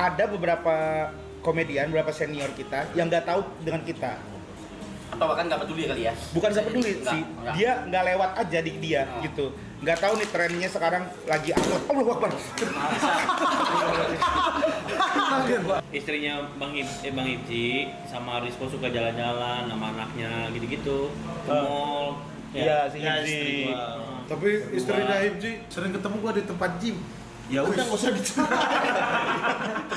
ada beberapa komedian, beberapa senior kita yang nggak tahu dengan kita. Atau bahkan nggak peduli kali ya? Bukan nggak peduli sih, dia nggak lewat aja di dia gitu. Nggak tahu nih trennya sekarang lagi upload. Allahu Akbar. Istrinya Bang Hipji sama Rizko suka jalan-jalan sama anaknya gitu-gitu ke mall. Iya, si Hipji. Tapi istrinya Hipji sering ketemu gua di tempat gym. Ya udah nggak usah dicari.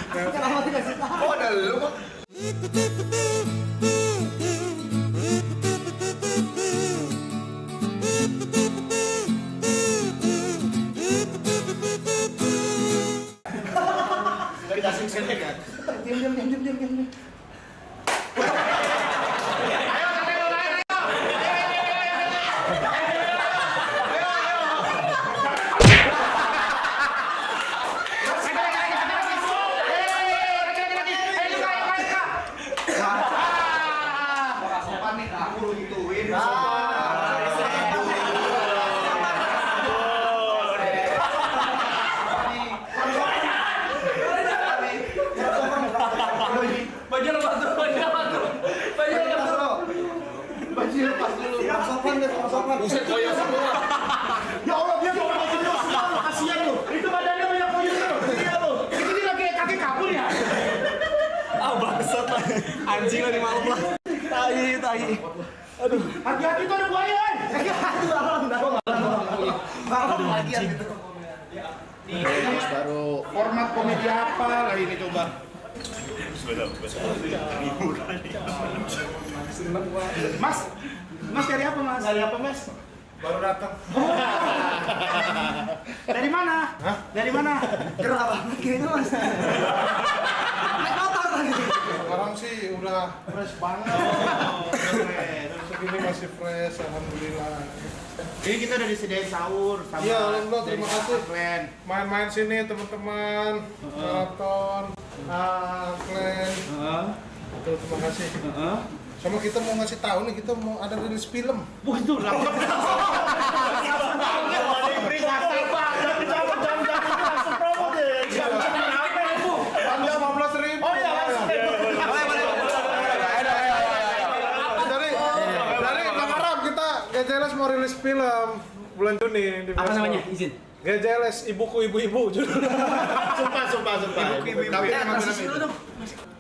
Kenapa dikasih tahu? Oh, ada lu kok. Gak dikasih sentek kan? Diam. Buset, koyo semua. Ya Allah, dia mau serius semua, kasihan lu. Itu badannya banyak koyo lu. Iya lu. Itu dia lagi kaki kabur ya. Bangsat lah. Anjing lah di malam lah. Tai. Aduh. Hati-hati tuh ada buaya. Aduh anjing. Terus baru format komedi apa lah ini coba. Mas dari apa mas? Dari apa, Mas? Baru datang. Dari mana? Hah? Dari mana? Gerah banget kayaknya mas. Naik motor lagi. Sekarang sih udah fresh banget. Segini masih fresh, alhamdulillah. Ini kita udah disediain sahur sama. Iya, alhamdulillah, terima dari kasih. Klen. Main-main sini teman-teman, nonton, kalian. Tuh, terima kasih. Sama kita mau ngasih tahu nih, kita mau ada rilis film. Wah itu lengkap. Langsung promo deh. Anda 15.000. Oh iya, langsung. Dari Bang Aram kita GJLS mau rilis film bulan Juni di Apa bioskop. namanya? Izin. GJLS Ibuku Ibu-Ibu judulnya. Sumpah. Tapi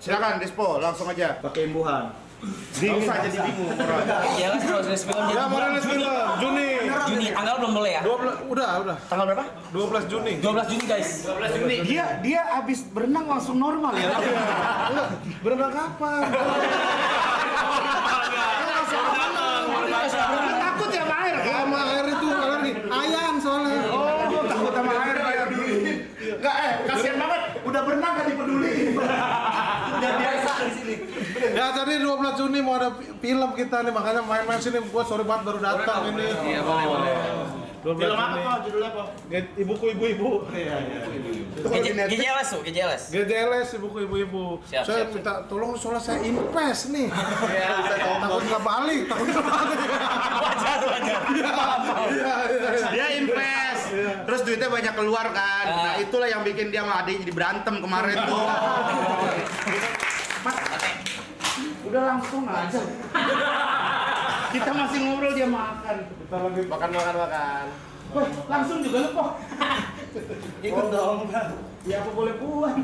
silakan Despo, langsung aja. Pakai imbuhan. Bingung aja jadi bingung orang. Ya kan kalau rilis film Ya mau rilis film Juni. Juni, tanggal belum boleh ya? 12 udah. Tanggal berapa? 12 Juni. 12 Juni guys. 12 Juni. Dia habis berenang langsung normal ya. Enggak, berenang kapan? Berenang takut ya sama air kan? Sama air itu alergi. Ayam soalnya. Oh, takut sama air ya. Enggak kasihan banget. Udah berenang kan dipeduli. Udah biasa di sini. Ya tadi 12 Juni mau ada film kita nih, makanya main-main sini. Gua sorry banget baru datang ini. Iya, boleh. 12 Film apa Juni. kok? Judulnya apa? Ibuku Ibu-Ibu. GJLS tuh, GJLS. GJLS Ibuku Ibu-Ibu. Siap, Saya siap. minta tolong soalnya saya invest nih. Iya, Takut nggak balik. wajar. Iya. Dia invest. Terus duitnya banyak keluar kan. Nah, itulah yang bikin dia sama adiknya jadi berantem kemarin tuh. Mas, udah langsung aja. Kita masih ngobrol dia makan. Kita lagi Makan. Wah, langsung juga lu kok. Ikut dong. Ya apa boleh buat.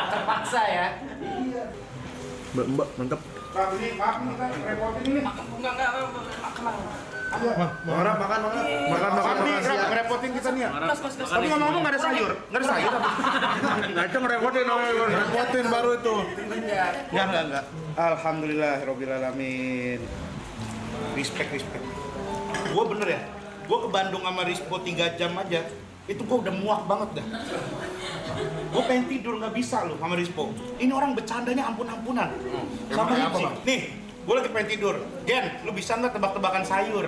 Terpaksa ya. Mbak, mantap. Bang, ini maaf nih kan, repotin ini. Enggak. Bang Aram makan. Nih, ngerepotin kita nih ya. Tapi ngomong-ngomong nggak ada sayur. Nggak ada sayur apa? Nah, itu ngerepotin namanya. Repotin baru itu. Enggak. Alhamdulillah, Rabbil Alamin. Respect. Gua bener ya, gua ke Bandung sama Rispo 3 jam aja. Itu gua udah muak banget dah. Gua pengen tidur nggak bisa loh sama Rispo. Ini orang bercandanya ampun-ampunan. Sama apa, Bang? Nih, gua lagi pengen tidur. Gen, lu bisa nggak tebak-tebakan sayur?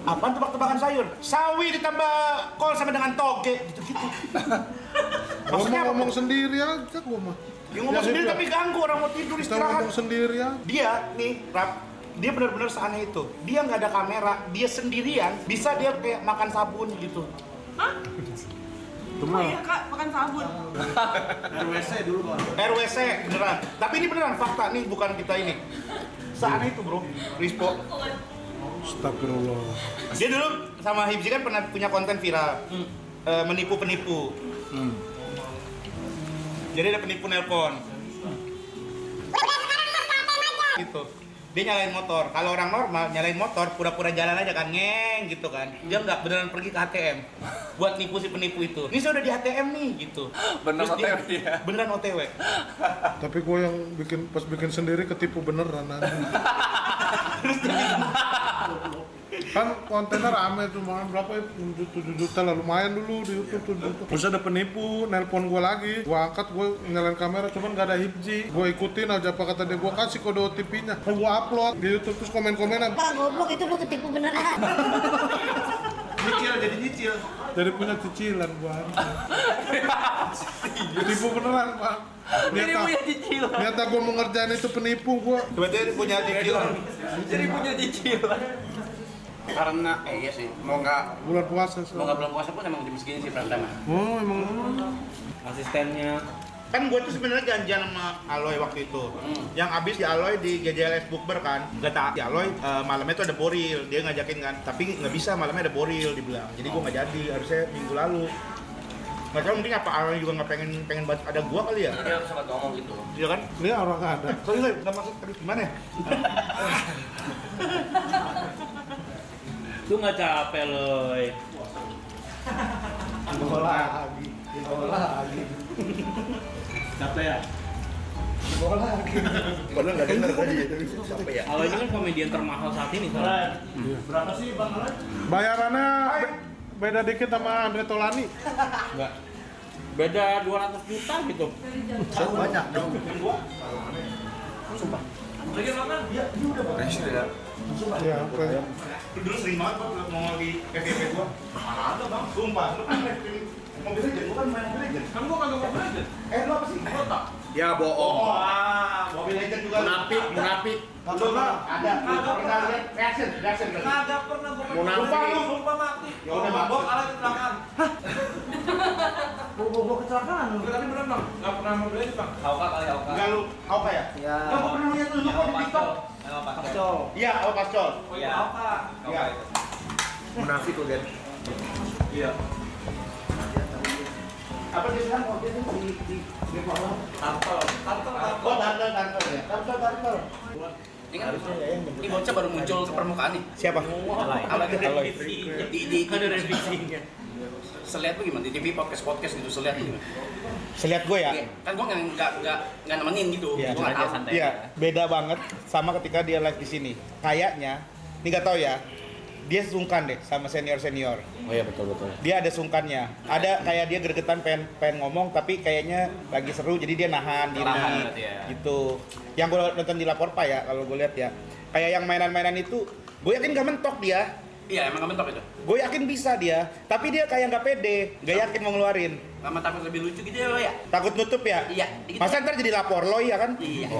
Apaan tebak-tebakan sayur? Sawi ditambah kol sama dengan toge, gitu-gitu. Maksudnya apa? Ngomong sendiri aja gua mah. Ya ngomong sendiri tapi ganggu orang mau tidur Kita istirahat. ngomong sendiri aja. Dia nih, Rap, dia benar-benar seaneh itu. Dia nggak ada kamera, dia sendirian, bisa dia kayak makan sabun gitu. Cuma iya kak, makan sabun. RWC dulu bang. RWC beneran. Tapi ini beneran fakta nih, bukan kita ini. Seaneh itu bro, Rispo. astagfirullah. Dia dulu sama Hibzi kan pernah punya konten viral, menipu penipu. Jadi ada penipu nelpon. Gitu. Dia nyalain motor. Kalau orang normal nyalain motor pura-pura jalan aja kan, ngeng gitu kan. Dia nggak beneran pergi ke ATM buat nipu si penipu itu. Ini saya udah di ATM nih gitu. Bener Terus OTW dia. Beneran OTW. Tapi gue yang bikin sendiri ketipu beneran anjing. Kan kontennya rame tuh, makan berapa ya? 7 juta lah, lumayan dulu di YouTube 7 juta. Terus ada penipu, nelpon gue lagi, gue angkat, gue nyalain kamera, cuman gak ada Hibzi. Gue ikutin aja apa kata dia, gue kasih kode OTP-nya. Gue upload di YouTube, terus komen-komenan. Pak goblok itu lu ketipu beneran. Nyicil, jadi nyicil. Jadi punya cicilan gue. Ketipu beneran, Pak. Jadi punya cicilan. Niata gue mau ngerjain itu penipu gue. Berarti dia punya cicilan. Jadi punya cicilan. Karena, iya sih, mau nggak Bulan puasa. belum puasa pun emang jam segini sih pertama. Oh, emang. Asistennya Kan gue tuh sebenarnya janjian sama Aloy waktu itu. Yang abis di Aloy di GJLS Bookber kan. Gak tak, di Aloy malamnya tuh ada boril. Dia ngajakin kan, tapi nggak bisa malamnya ada boril dibilang. Jadi gue nggak jadi, harusnya minggu lalu. Nggak tahu mungkin apa Aloy juga nggak pengen baca ada gua kali ya. Dia harus sempat ngomong gitu. Iya kan? Ini orang nggak ada. Sorry Loy, nggak masuk tadi gimana ya? lu nggak capek loy. Capek ya? Padahal nggak dengar tadi ya, tapi capek ya. Kalau ini kan komedian termahal saat ini soalnya. Berapa sih bang Aloy? Bayarannya beda dikit sama Andre Tolani. Enggak. Beda 200 juta gitu. Banyak dong. Lagi makan? Dia udah bang. Pressure ya. Iya, oke. Dulu sering banget gua mau di FVP gua. Mana ada bang? Sumpah, lu kan main Mobile Legends, gua kan main Mobile Legends. Kan gua kagak mau belajar. Lu apa sih? Kota? Ya bohong. Mobile Legends juga. Munafik. Lu ada. Pernah lihat reaction berarti. Kagak pernah gue Lupa lu. lupa mati. Ya udah mabok. Alat kecelakaan. Bawa kecelakaan lu. Tapi bener bang, nggak pernah mau belajar bang. Auka kali Auka. Enggak lu, Auka ya? Ya. Enggak, gua pernah lihat lu kok di TikTok. Pascol. Iya, Auka Pascol. Oh iya, apa? Iya. Munafik lu kan. Iya. Apa dia bilang kok dia tuh di bawah? Tartel. Oh, tartel ya. Tartel. Ini kan ini bocah baru muncul ke permukaan nih. Siapa? Aloy. Di Ada revisinya. selihat tuh gimana di TV podcast gitu selihat gimana? Selihat gue ya. Iya, kan gua nggak nemenin gitu. Iya, Gua nggak tahu. santai. Iya, beda banget sama ketika dia live di sini. Kayaknya, ini nggak tahu ya. Dia sungkan deh sama senior. Oh iya betul. Dia ada sungkannya. Ada kayak dia gregetan pengen ngomong tapi kayaknya lagi seru jadi dia nahan diri. berarti ya. Gitu. Yang gue nonton di Lapor Pak ya kalau gue lihat ya. Kayak yang mainan-mainan itu, gue yakin gak mentok dia. Iya, emang mentok itu. Gue yakin bisa dia, tapi dia kayak nggak pede, nggak yakin mau ngeluarin. Sama takut lebih lucu gitu ya lo ya? Takut nutup ya? Iya. Gitu. Masa ntar jadi lapor lo ya kan? Iya.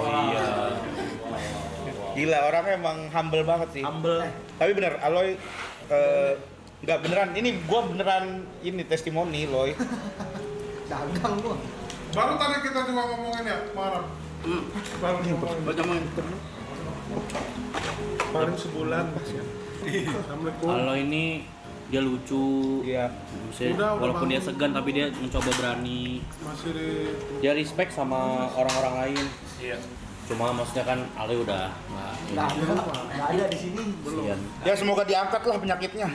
Gila, orangnya emang humble banget sih. Humble. Tapi bener, Aloy nggak beneran. Ini gua beneran ini testimoni, Loy. Dagang gua. Baru tadi kita juga ngomongin ya, kemarin. Baru ngomongin. Buat ngomongin. Paling sebulan Mas ya. Assalamualaikum. Kalau ini dia lucu. Iya. Maksudnya, Udah walaupun dia bangun. segan tapi dia mencoba berani. Masih di Dia respect sama orang-orang lain. Iya. Cuma maksudnya kan Ale udah Nggak ada di sini. kasihan. Ya semoga diangkat lah penyakitnya.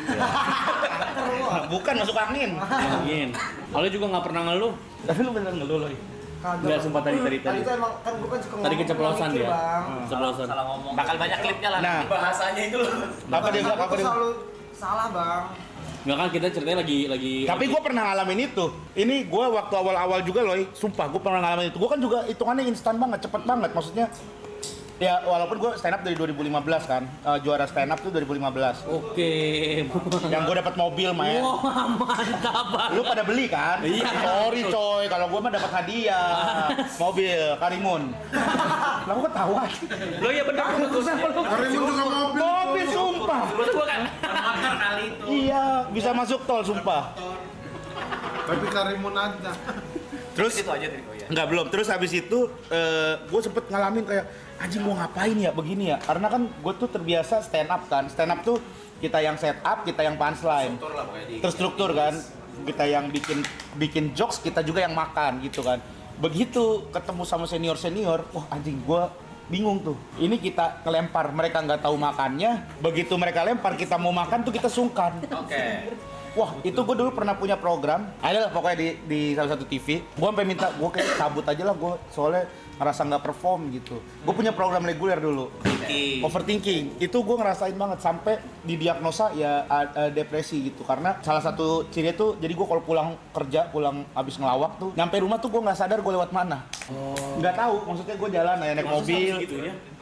Bukan masuk angin. Ingin. Ale juga nggak pernah ngeluh. Tapi lu bener ngeluh, Loy. Nggak sumpah tadi. Tadi tuh emang kan gua kan suka Tadi ngomong, keceplosan mikir, dia. Bang. Keceplosan. Bakal banyak klipnya lah. Nah. Bahasanya itu loh. Apa dia bilang? Aku Apa dia? selalu salah, Bang. Nggak kan kita ceritanya lagi. Tapi gue pernah ngalamin itu. Ini gue waktu awal-awal juga, Loy. Sumpah, gue pernah ngalamin itu. Gue kan juga hitungannya instan banget, cepet banget. Maksudnya, ya walaupun gue stand up dari 2015 kan. Juara stand up tuh 2015. Oke. Yang gue dapat mobil, Maya. Wah mantap banget. Lu pada beli kan? Iya. Sorry coy, kalau gue mah dapat hadiah. Mobil Karimun. Lah gue ketawa. Lo ya bener. Karimun juga mobil. Mobil sumpah. Gua kan. Motor kali itu. Iya, bisa masuk tol sumpah. Tapi Karimun aja. Terus Itu aja tadi. Oh ya. Enggak, belum. Terus habis itu gue sempet ngalamin kayak anjing mau ngapain ya begini ya. Karena kan gue tuh terbiasa stand up kan. Stand up tuh kita yang set up, kita yang punchline. Struktur lah pokoknya di. Terstruktur kan. Kita yang bikin jokes, kita juga yang makan gitu kan. Begitu ketemu sama senior-senior, wah anjing gue bingung tuh. Ini kita kelempar, mereka nggak tahu makannya. Begitu mereka lempar, kita mau makan tuh kita sungkan. Oke. Wah, itu gue dulu pernah punya program. Ada lah pokoknya di salah satu TV. Gue sampai minta, gue kayak cabut aja lah gue. Soalnya ngerasa nggak perform gitu. Gue punya program reguler dulu. Overthinking. Itu gue ngerasain banget. Sampai didiagnosa ya depresi gitu. Karena salah satu ciri itu, jadi gue kalau pulang kerja, pulang habis ngelawak tuh. Nyampe rumah tuh gue nggak sadar gue lewat mana. Nggak tahu, maksudnya gue jalan ya naik mobil.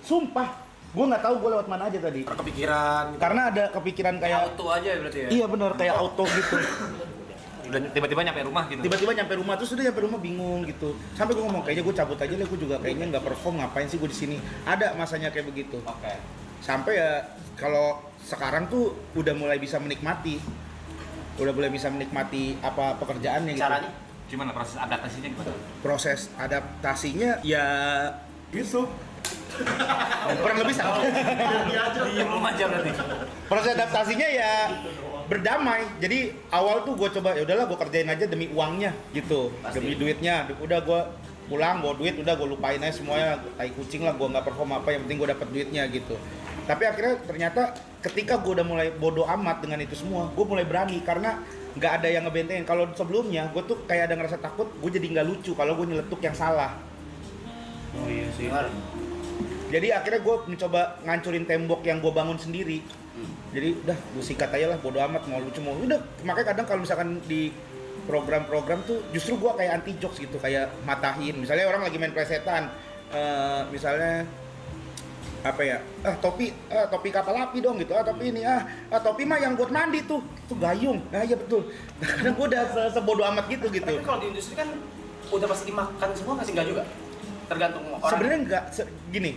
Sumpah. Gue nggak tahu gue lewat mana aja tadi. Kepikiran. Karena ada kepikiran kayak Auto aja berarti ya. iya bener kayak auto gitu. Udah tiba-tiba nyampe rumah gitu. Tiba-tiba nyampe rumah terus udah nyampe rumah bingung gitu. Sampai gue ngomong kayaknya gue cabut aja lah, gue juga kayaknya nggak perform, ngapain sih gue di sini. Ada masanya kayak begitu. Oke. Sampai ya kalau sekarang tuh udah mulai bisa menikmati. Udah mulai bisa menikmati apa pekerjaannya gitu. Caranya gimana proses adaptasinya gimana? Proses adaptasinya ya gitu. Kurang lebih sama. Diem aja berarti. Proses adaptasinya ya berdamai. Jadi awal tuh gue coba ya udahlah gue kerjain aja demi uangnya gitu. Pasti. Demi duitnya. Udah gue pulang bawa duit, udah gue lupain aja semuanya, tai kucing lah, gue nggak perform apa, yang penting gue dapet duitnya gitu. Tapi akhirnya ternyata ketika gue udah mulai bodo amat dengan itu semua, gue mulai berani karena nggak ada yang ngebentengin. Kalau sebelumnya gue tuh kayak ada ngerasa takut, gue jadi nggak lucu kalau gue nyeletuk yang salah. Oh iya sih. Jadi akhirnya gue mencoba ngancurin tembok yang gue bangun sendiri. Jadi udah gue sikat aja lah, bodo amat mau lucu mau udah. Makanya kadang kalau misalkan di program-program tuh justru gue kayak anti jokes gitu, kayak matahin. Misalnya orang lagi main plesetan, misalnya apa ya, topi kapal api dong gitu, topi ini, topi mah yang buat mandi tuh gayung. Nah iya betul. Kadang gue udah sebodo amat gitu. Tapi kalau di industri kan udah pasti dimakan semua, masih enggak juga? Tergantung orang. Sebenarnya enggak, gini.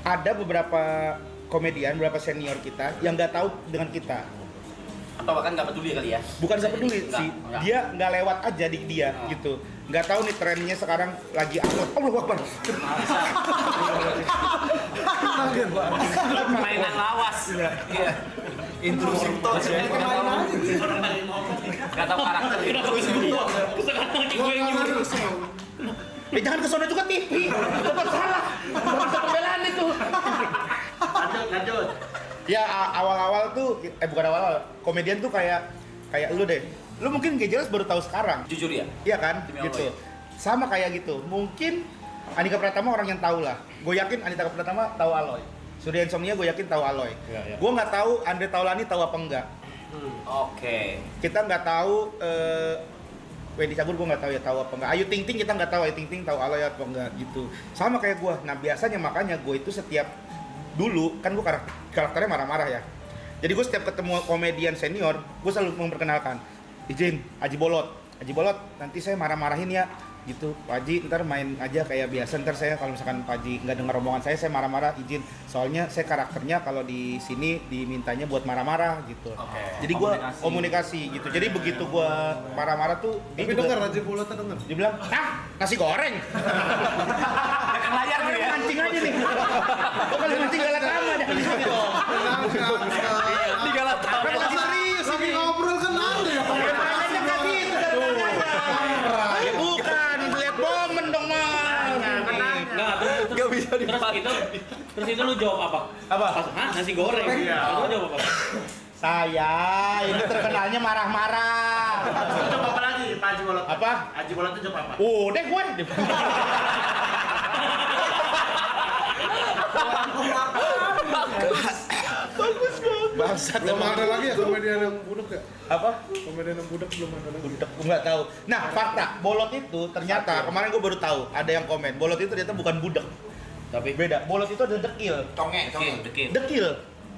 Ada beberapa komedian, beberapa senior kita yang nggak tahu dengan kita. Atau bahkan nggak peduli kali ya? Bukan nggak peduli sih, enggak. dia nggak lewat aja di dia gitu. Nggak tahu nih trennya sekarang lagi upload. Allahu Akbar. Mainan lawas. Iya. Intrusi thoughts ya. Nggak tahu karakter. Jangan ke sono juga TV. Tetap salah. Pembelaan itu. Lanjut. Ya awal-awal tuh, bukan awal-awal. Komedian tuh kayak lu deh. Lu mungkin gak jelas baru tahu sekarang. Jujur ya? Iya kan? Demi Gitu. Allah, ya? Sama kayak gitu. Mungkin Andika Pratama orang yang tahu lah. Gue yakin Andika Pratama tahu Aloy. Surya Insomnia gue yakin tahu Aloy. Iya. Gue nggak tahu Andre Taulani tahu apa enggak. Oke. Kita nggak tahu Wendy Cagur gue nggak tahu ya tahu apa enggak. Ayu Ting Ting kita nggak tahu Ayu Ting Ting tahu Aloy apa enggak gitu. Sama kayak gue. Nah biasanya makanya gue itu setiap dulu kan gue karakternya marah-marah ya. Jadi gue setiap ketemu komedian senior gue selalu memperkenalkan, izin Aji Bolot, nanti saya marah-marahin ya gitu. Pak Haji ntar main aja kayak biasa, ntar saya kalau misalkan Pak Haji nggak dengar omongan saya marah-marah izin, soalnya saya karakternya kalau di sini dimintanya buat marah-marah gitu. Jadi gue komunikasi gitu. Jadi begitu gue marah-marah tuh Tapi dengar Haji Bolot dengar. dia bilang, nasi goreng. Dekat layar gitu ya? Mancing aja nih. Gue kalau mancing galak lama jangan di sini dong. Di Galata. Kan lagi serius Lagi ini. ngobrol kan ada ya. Mainannya nggak gitu daripadanya. Ya bukan, lihat momen dong mas. Enggak, Nggak bisa terus itu lu jawab apa? Apa? Hah, nasi goreng. Lu jawab apa? Saya ini terkenalnya marah-marah. Coba apa lagi Pak Haji Bolot? Apa? Haji Bolot itu coba apa? Udah gue. Bangsat. Belum ada lagi ya komedian yang budak ya? Apa? Komedian yang budak belum ada lagi. Budak, gue nggak tahu. Nah, fakta, Bolot itu ternyata kemarin gue baru tahu ada yang komen. Bolot itu ternyata bukan budak. Tapi Beda. Bolot itu ada dekil. Dekil. Dekil.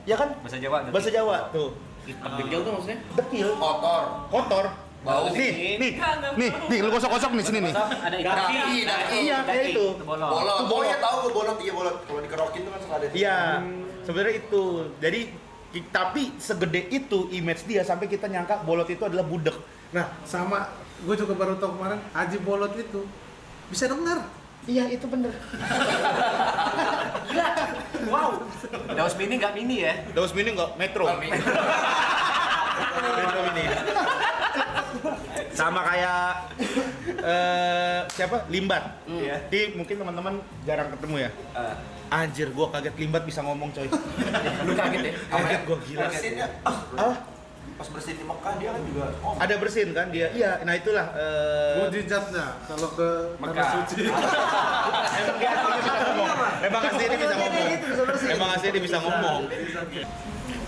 Ya kan? Bahasa Jawa. dekil. Bahasa Jawa tuh. dekil tuh maksudnya? Dekil. Kotor. Bau. Nih, lu gosok-gosok nih sini nih. Ada ikan. Iya, kayak itu. Bolot. Bolot. Itu bolot. Oh iya tahu gue bolot, iya bolot. Kalau dikerokin tuh kan suka ada. Iya. Sebenarnya itu. Jadi tapi segede itu image dia sampai kita nyangka Bolot itu adalah budak. Nah, sama gue juga baru tahu kemarin Haji Bolot itu bisa dengar. Iya, itu bener. Gila. Wow. Daus Mini nggak mini ya? Daus Mini nggak Metro. Metro Mini. Sama kayak siapa? Limbat. Iya. Jadi mungkin teman-teman jarang ketemu ya. Anjir, gua kaget Limbat bisa ngomong coy. Lu kaget ya? Kaget gua gila. Bersinnya, pas bersihin di Mekah dia kan juga Ada bersin kan dia. Iya, nah itulah Mujizatnya kalau ke tanah Mekah. suci. Emang asli ini bisa ngomong. Emang asli ini bisa ngomong.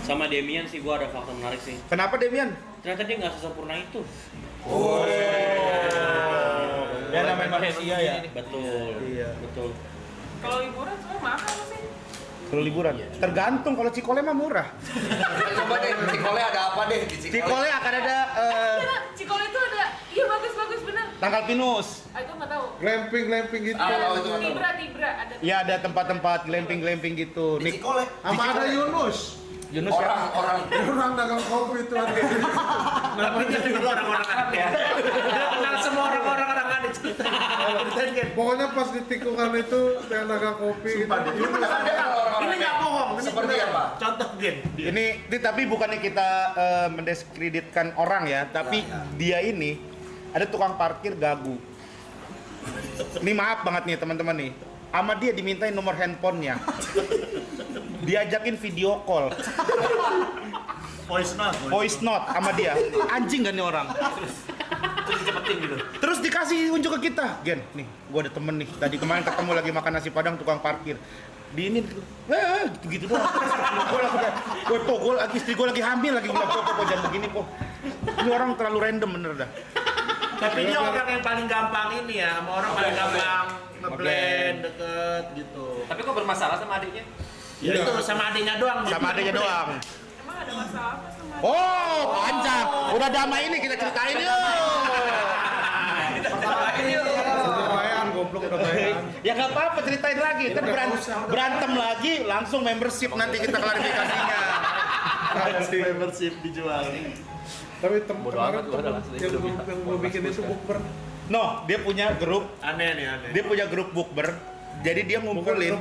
Sama Demian sih gua ada fakta menarik sih. Kenapa Demian? Ternyata dia nggak sesempurna itu. Ya namanya manusia ya. Betul. Iya. Betul. Kalau liburan sebenarnya mahal sih. Kalau liburan, tergantung. Kalau Cikole mah murah. coba deh, Cikole ada apa deh di Cikole akan ada Cikole itu ada, iya bagus bener. tanggal pinus. Itu nggak tahu. Glamping gitu. itu Tibra ada. Ya ada tempat-tempat glamping gitu. di Cikole. Sama ada Yunus. Yunus ya. Orang dagang kopi itu ada. Namanya juga orang-orang anak ya. Dia kenal semua orang-orang anak cerita. Pokoknya pas di tikungan itu yang dagang kopi gitu. Yunus. Ini nggak bohong. Seperti apa? Contoh Ini tapi bukannya kita mendiskreditkan orang ya, tapi dia ini ada tukang parkir gagu. Ini maaf banget nih teman-teman nih. Sama dia dimintain nomor handphonenya. Diajakin video call. Voice note sama dia. Anjing gak nih orang? Terus dicepetin gitu. Terus dikasih unjuk ke kita. Gen, nih, gua ada temen nih. Tadi kemarin ketemu lagi makan nasi padang tukang parkir. Di ini gitu doang. Gue langsung kayak, gue lagi istri gue lagi hamil lagi bilang po jangan begini po. Ini orang terlalu random bener dah. Tapi dia orang yang paling gampang ini ya, sama orang paling gampang ngeblend deket gitu. Tapi kok bermasalah sama adiknya? Ya itu sama adiknya doang. Sama adanya doang. Emang ada masalah apa sama? Oh, panjang. Udah damai ini kita ceritain yuk. Udah bayan, goblok udah bayan. Ya nggak apa-apa ceritain lagi. Ntar berantem lagi langsung membership nanti kita klarifikasinya. Membership dijual. Tapi kemarin yang gue bikin itu bukber. No, dia punya grup. Aneh. Dia punya grup bukber. Jadi dia ngumpulin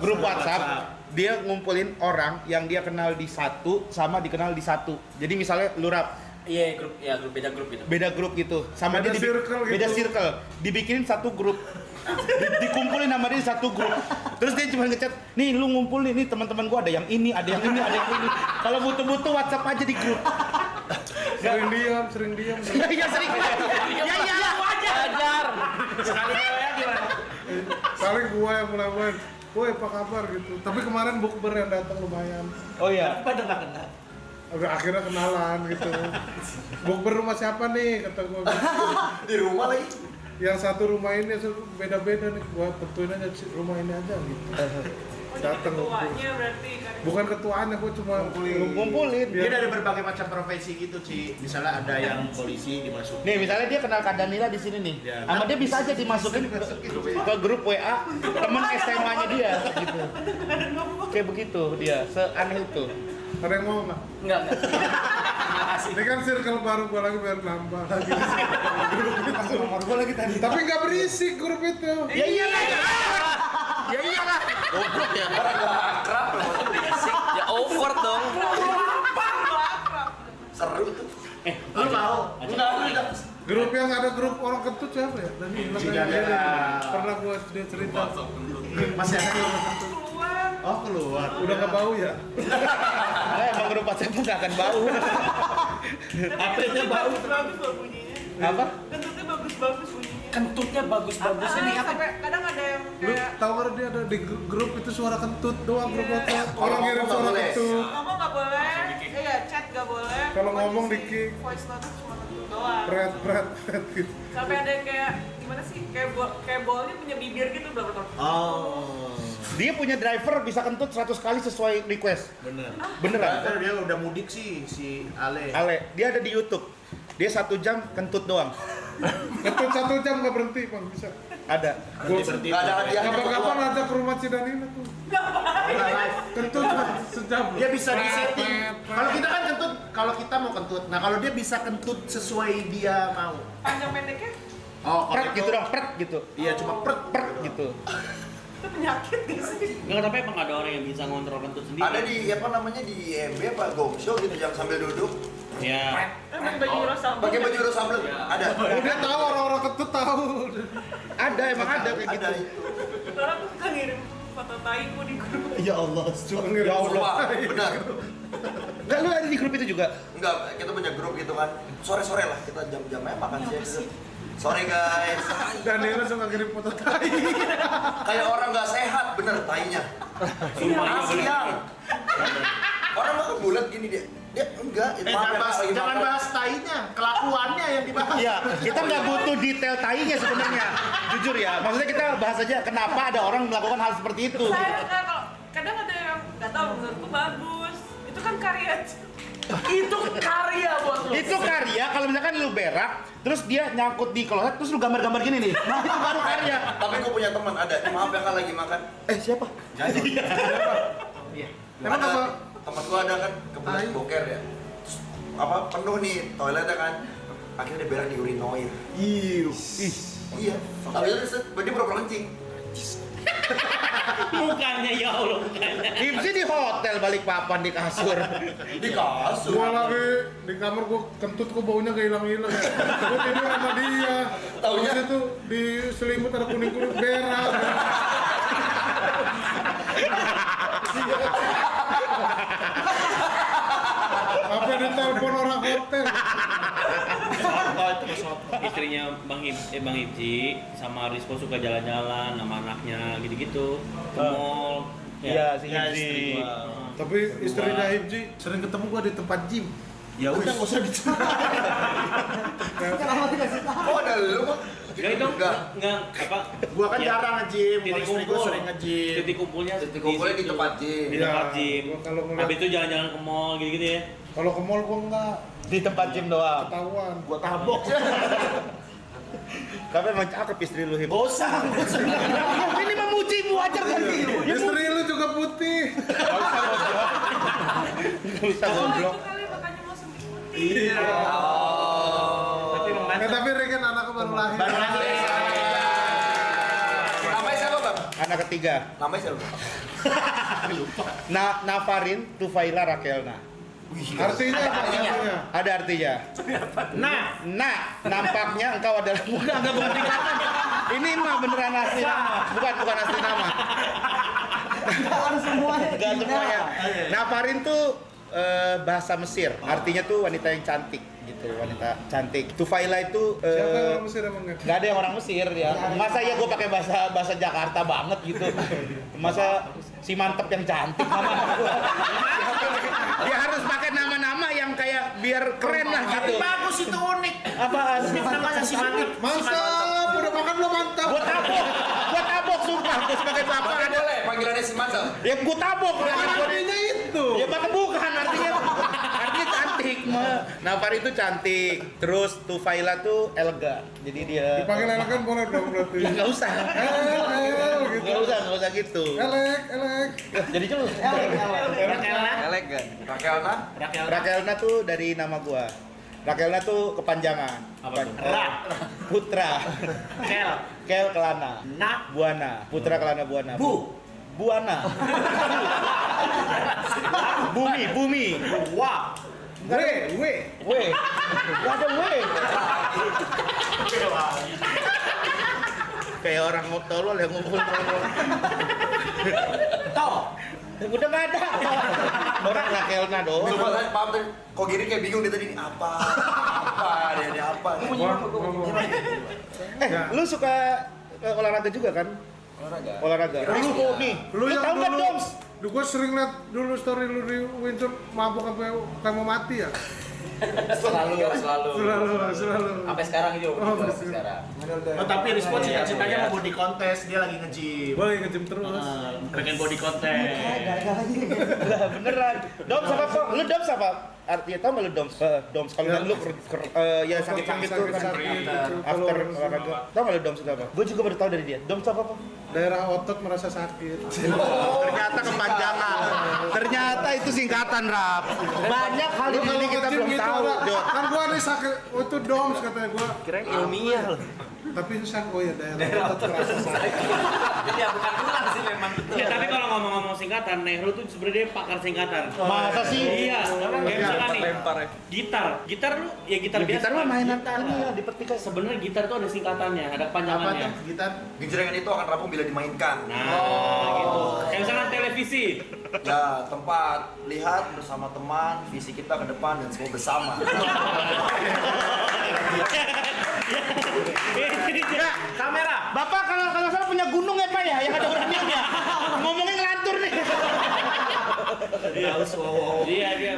grup WhatsApp. Dia ngumpulin orang yang dia kenal di satu sama dikenal di satu. Jadi misalnya lu Rap, Iya, beda grup gitu. beda grup gitu. Sama Beda dia circle gitu. beda circle. Dibikinin satu grup. Dikumpulin sama dia satu grup. Terus dia cuma ngechat, "Nih lu ngumpul nih teman-teman gua ada yang ini, ada yang ini, ada yang ini. Kalau butuh-butuh WhatsApp aja di grup." Sering diam. Iya sering. Ya wajar. Sekali ceweknya gimana? Saling gua yang mulai woi apa kabar gitu. Tapi kemarin bukber yang datang lumayan. Oh iya. Pada nggak kenal. Akhirnya kenalan gitu. Bukber rumah siapa nih kata gua. Di rumah lagi. Yang satu rumah ini beda-beda nih. Gua tentuin aja rumah ini aja gitu. Datang Ketuanya berarti kan. bukan ketuanya, gua cuma Ngumpulin. Dia dari berbagai macam profesi gitu, Ci. Misalnya ada yang polisi dimasukin. Nih misalnya dia kenal Kak Danila di sini nih. Ya. Sama dia bisa aja dimasukin ke grup WA temen SMA-nya dia gitu. Kayak begitu dia, seaneh itu. ada yang mau nggak? Enggak. Ini kan circle baru gua lagi biar nambah lagi. Grup gua lagi tadi. Tapi nggak berisik grup itu. Ya iyalah. Ya iyalah. Goblok ya. Akrab loh. Ya over dong. Seru tuh. Lu mau? Enggak. Grup yang ada grup orang kentut siapa ya? Dan hilang Tidak aja. ada. Pernah gua dia cerita. Masih ada yang Keluar. Oh, keluar. Udah nggak bau ya? Emang grup WhatsApp nggak akan bau. HP-nya bau. Bagus loh bunyinya. Apa? Kentutnya bagus bunyinya. Kentutnya bagus-bagus ini apa? Sampai kadang ada yang Lu kayak tahu nggak dia ada di grup itu suara kentut doang grup Iya. WhatsApp. Kalau Orang ngirim ngomong suara nggak boleh. kentut. ngomong nggak boleh, iya chat nggak boleh. Kalau Voice ngomong sih, di-kick. voice note cuma kentut doang. Berat gitu. Sampai ada yang kayak gimana sih? Kayak bolnya punya bibir gitu berapa tahun? Oh. Dia punya driver bisa kentut 100 kali sesuai request. Bener. Beneran? Dia udah mudik sih si Ale. Ale, dia ada di YouTube. Dia 1 jam kentut doang. Kentut 1 jam nggak berhenti bang, bisa. Ada. Nggak ada hadiahnya. Kapan-kapan ajak ke rumah si Danina tuh. Kentut sejam. Dia bisa di setting. Pet. Kalau kita kan kentut, kalau kita mau kentut. Nah kalau dia bisa kentut sesuai dia mau. Panjang pendeknya Oh, Pret gitu dong, pret gitu. Iya cuma pret. Pret gitu. itu penyakit gak sih? Nggak, tapi emang ada orang yang bisa ngontrol kentut sendiri. Ada di apa namanya di IMB apa Gong Show gitu yang sambil duduk Ya. Emang baju rasa. pakai baju rosable. Ada. Oh, dia tahu orang-orang kentut tahu. Ada, emang ada kayak gitu. Ada itu. Orang tuh suka ngirim foto taiku di grup. Ya Allah, Ya Sumpah, benar. Enggak, lu ada di grup itu juga? Enggak, kita punya grup gitu kan. Sore-sore lah kita jam-jamnya makan siang. Sore guys. Danina suka kirim foto tai. Kayak orang nggak sehat bener tainya. Sumpah, Asli yang. Orang makan bulat gini dia. Dia enggak, itu Jangan bahas tainya, kelakuannya yang dibahas. Iya, kita nggak butuh detail tainya sebenarnya. Jujur ya, maksudnya kita bahas aja kenapa ada orang melakukan hal seperti itu. Saya kalau kadang ada yang nggak tahu menurutku bagus. Itu kan karya. Itu karya buat lo. Itu karya, kalau misalkan lu berak, terus dia nyangkut di kloset, terus lu gambar-gambar gini nih. Nah, itu baru karya. Tapi gue punya teman ada, maaf ya kan lagi makan. Siapa? Jadi. Emang Ada, apa? teman gua ada kan kebetulan boker ya. Terus apa penuh nih toiletnya kan. Akhirnya dia berak di urinoir. Iya. Tapi dia pura-pura kencing. Mukanya ya Allah, mukanya. Hipsi di hotel balik papan di kasur. Di kasur. Gua lagi di kamar gua kentut gua baunya gak hilang-hilang ya. Gua tidur sama dia. Taunya? Terus itu di selimut ada kuning-kuning berak. Apa ditelepon orang hotel? Istrinya Bang Hipsi sama Rizko suka jalan-jalan sama anaknya gitu-gitu ke mall. Iya, si Ya, Hipsi. istri gua. Tapi istrinya Hipji sering ketemu gua di tempat gym. Ya udah nggak usah diceritakan. Kenapa dikasih tahu? Oh ada lu mah. Enggak itu enggak apa? Gua kan Ya, jarang nge-gym, titik kalau istri gua kumpul. sering nge-gym. Titik kumpulnya Titik kumpulnya di situ. tempat gym. Di tempat Iya, gym. gua kalau ngeliat- Habis itu jalan-jalan ke mall gitu-gitu ya. Kalau ke mall gua enggak Di tempat gym doang. ketahuan. Gua tabok. Tapi emang cakep istri lu, Hip. Bosan. Ini memujimu aja kan. Istri lu juga putih. Enggak bisa Oh goblok. itu kali makanya mau sempit putih. Iya. Tapi memang Tapi Regen anaknya baru lahir. baru lagi. Namanya siapa bang? Anak ketiga. Namanya siapa? Navarin Tufaila Rakelna. Artinya apa? Artinya? Ada artinya. Nah, Nampaknya engkau adalah enggak buktikan. Ini mah beneran asli nama. Bukan asli nama. Harus semuanya. Enggak semuanya. Navarin tuh bahasa Mesir. Artinya tuh wanita yang cantik gitu, wanita cantik. Tufaila itu Siapa orang Mesir emangnya? nggak ada yang orang Mesir ya. Masa ya gue pakai bahasa Jakarta banget gitu. Masa si mantep yang cantik nama gue. Dia harus pakai nama-nama yang kayak biar keren lah gitu. bagus itu unik. Apaan? Namanya si Mantap. Mantap, udah makan belum mantap? Gue tabok sumpah. Gue sebagai bapak Makanya ada. boleh panggilannya si Mantap. Ya gue tabok. Artinya itu. Ya bukan artinya cantik mah. Nafar itu cantik. Terus Tufaila tuh elegan. Jadi dia Dipanggil elegan boleh dong berarti. ya nggak usah. Gitu. Nggak usah gitu. Elek. Jadi cuma Elegan. Rakelna. Rakelna tuh dari nama gua. Rakelna tuh kepanjangan. Apa tuh? Putra. Kel Kelana. Buana. Putra Kelana Buana. Buana. Bumi. Wah. Weh. Gak ada weh. Kayak orang mau tolol yang ngumpul. Udah nggak ada. Orang Rakelna doang. Coba saya paham tadi. Kok Giri kayak bingung dia tadi ini apa? Dia apa? Lu suka olahraga juga kan? Olahraga. Lu yang tahu nggak dulu- Doms? Gue sering liat dulu story lu di Windsor mabuk sampai kayak mau mati ya. Selalu. Selalu. Sampai sekarang itu. Oh, Sampai masih. sekarang. Oh, tapi Rizko cita-citanya mau body contest, dia lagi nge-gym. Gue lagi nge-gym terus. Pengen body contest. Lah beneran. Doms apa kok? Lu Doms apa? artinya tau nggak lu DOMS? DOMS kalau Ya. lu ya sakit-sakit tuh kan after olahraga. Tau nggak lu DOMS itu apa? Gue juga baru tahu dari dia. DOMS itu apa? Daerah otot merasa sakit. Ternyata kepanjangan. Ternyata itu singkatan, Rap. Banyak hal di sini kita belum tahu. Jod. Kan gua nih sakit, oh itu DOMS katanya gua. Kirain ilmiah loh. Tapi itu oh ya daerah otot merasa sakit. Jadi ya bukan ulang sih memang betul. Ya, tapi kalau ngomong-ngomong singkatan, Nehru tuh sebenarnya dia pakar singkatan. Masa sih? Iya, kayak misalkan nih, Lempar ya. gitar lu ya gitar biasa. Gitar mah kan? mainan Gitar ini lah. ya dipetik aja. Sebenarnya gitar tuh ada singkatannya, ada Apa panjangannya. tuh gitar? Genjrengan itu akan rampung bila dimainkan. Nah, gitu. Kayak misalkan televisi. Ya, tempat lihat bersama teman, visi kita ke depan dan semua bersama. Ya, kamera. Bapak kalau salah punya gunung ya Pak ya, yang ada uraniumnya. Ngomongnya ngelantur nih. Iya, dia